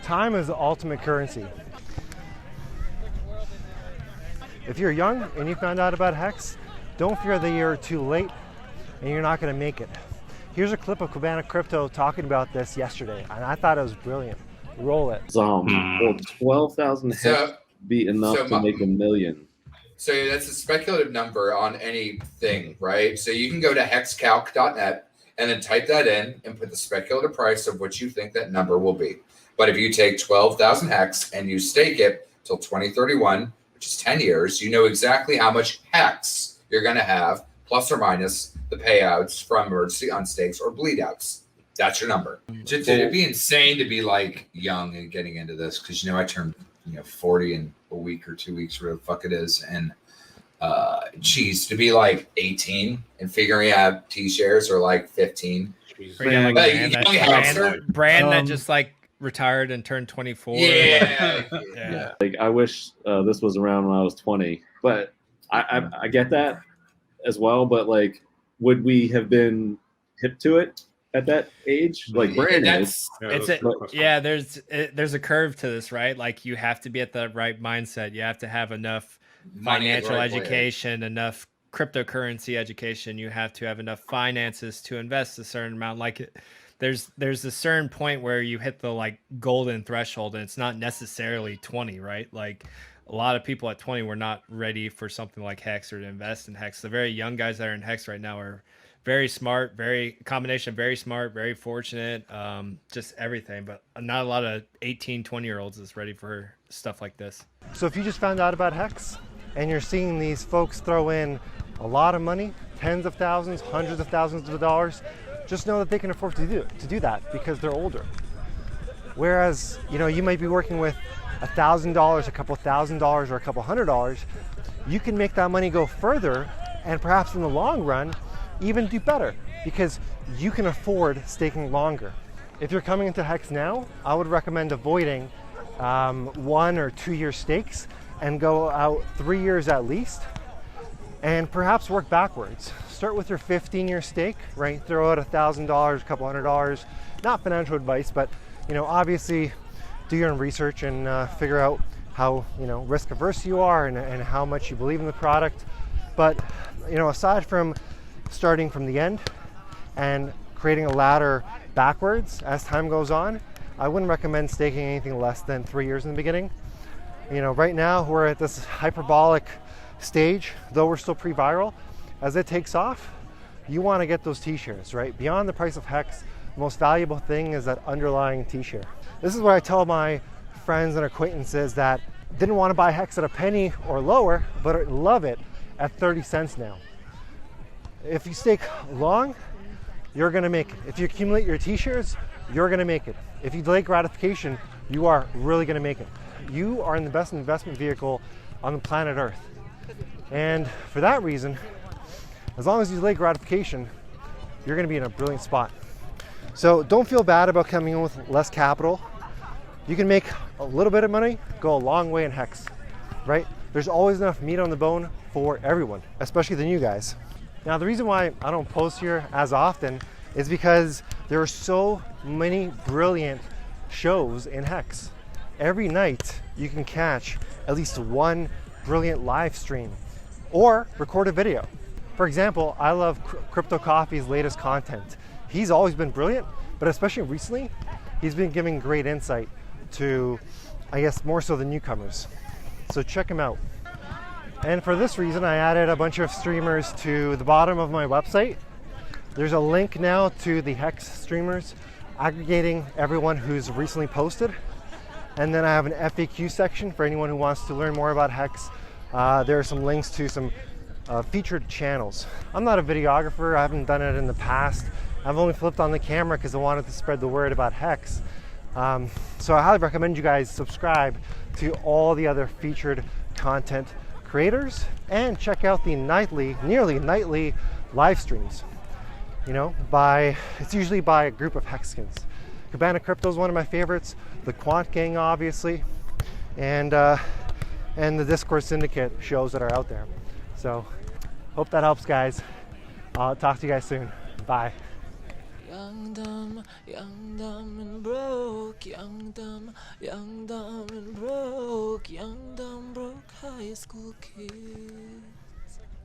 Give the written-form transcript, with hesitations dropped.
Time is the ultimate currency. If you're young and you found out about HEX, don't fear that you're too late and you're not going to make it. Here's a clip of Cabana Crypto talking about this yesterday, and I thought it was brilliant. Roll it. Will 12,000 HEX be enough to make $1 million? So that's a speculative number on anything, right? So you can go to hexcalc.net and then type that in and put the speculative price of what you think that number will be. But if you take 12,000 HEX and you stake it till 2031, which is 10 years, you know exactly how much HEX you're going to have, plus or minus the payouts from emergency unstakes or bleed outs. That's your number. Dude, it'd be insane to be like young and getting into this, because I turned 40 in a week or 2 weeks, whatever the fuck it is, and geez, to be like 18 and figuring out T-shares, or like 15. Brand that just like retired and turned 24. Yeah. Like, I wish this was around when I was 20, but I get that as well. But like, would we have been hip to it at that age? Like, Brand is. There's a curve to this, right? Like, you have to be at the right mindset. You have to have enough financial education, enough cryptocurrency education. You have to have enough finances to invest a certain amount. Like, there's a certain point where you hit the like golden threshold, and it's not necessarily 20, right? Like, a lot of people at 20 were not ready for something like HEX or to invest in HEX. The very young guys that are in HEX right now are very smart, very smart, very fortunate, just everything. But not a lot of 18, 20-year-olds is ready for stuff like this. So if you just found out about HEX and you're seeing these folks throw in a lot of money, tens of thousands, hundreds of thousands of dollars, just know that they can afford to do that because they're older. Whereas, you might be working with $1,000, a couple $1,000s, or a couple $100. You can make that money go further, and perhaps in the long run, even do better, because you can afford staking longer. If you're coming into HEX now, I would recommend avoiding 1 or 2 year stakes and go out 3 years at least, and perhaps work backwards. Start with your 15-year stake, right? Throw out $1,000, a couple $100. Not financial advice, but obviously do your own research and figure out how risk averse you are and how much you believe in the product. But aside from starting from the end and creating a ladder backwards as time goes on, I wouldn't recommend staking anything less than 3 years in the beginning. Right now we're at this hyperbolic stage, though we're still pre-viral. As it takes off, you want to get those T-shares, right? Beyond the price of HEX, the most valuable thing is that underlying T-share. This is what I tell my friends and acquaintances that didn't want to buy HEX at a penny or lower, but love it at 30 cents now. If you stake long, you're going to make it. If you accumulate your T-shares, you're going to make it. If you delay gratification, you are really going to make it. You are in the best investment vehicle on the planet Earth. And for that reason, as long as you delay gratification, you're going to be in a brilliant spot. So don't feel bad about coming in with less capital. You can make a little bit of money, go a long way in HEX, right? There's always enough meat on the bone for everyone, especially the new guys. Now, the reason why I don't post here as often is because there are so many brilliant shows in HEX. Every night you can catch at least one brilliant live stream or record a video. For example, I love Crypto Coffee's latest content. He's always been brilliant, but especially recently, he's been giving great insight to, I guess, more so the newcomers. So check him out. And for this reason, I added a bunch of streamers to the bottom of my website. There's a link now to the HEX streamers, aggregating everyone who's recently posted. And then I have an FAQ section for anyone who wants to learn more about HEX. There are some links to some featured channels. I'm not a videographer. I haven't done it in the past. I've only flipped on the camera because I wanted to spread the word about HEX. So I highly recommend you guys subscribe to all the other featured content creators and check out the nearly nightly live streams. It's usually by a group of Hexkins. Cabana Crypto is one of my favorites, the Quant Gang obviously, and the Discord Syndicate shows that are out there. So hope that helps, guys. I'll talk to you guys soon. Bye. young, dumb and broke, young, dumb and broke, young, dumb, broke high school kid.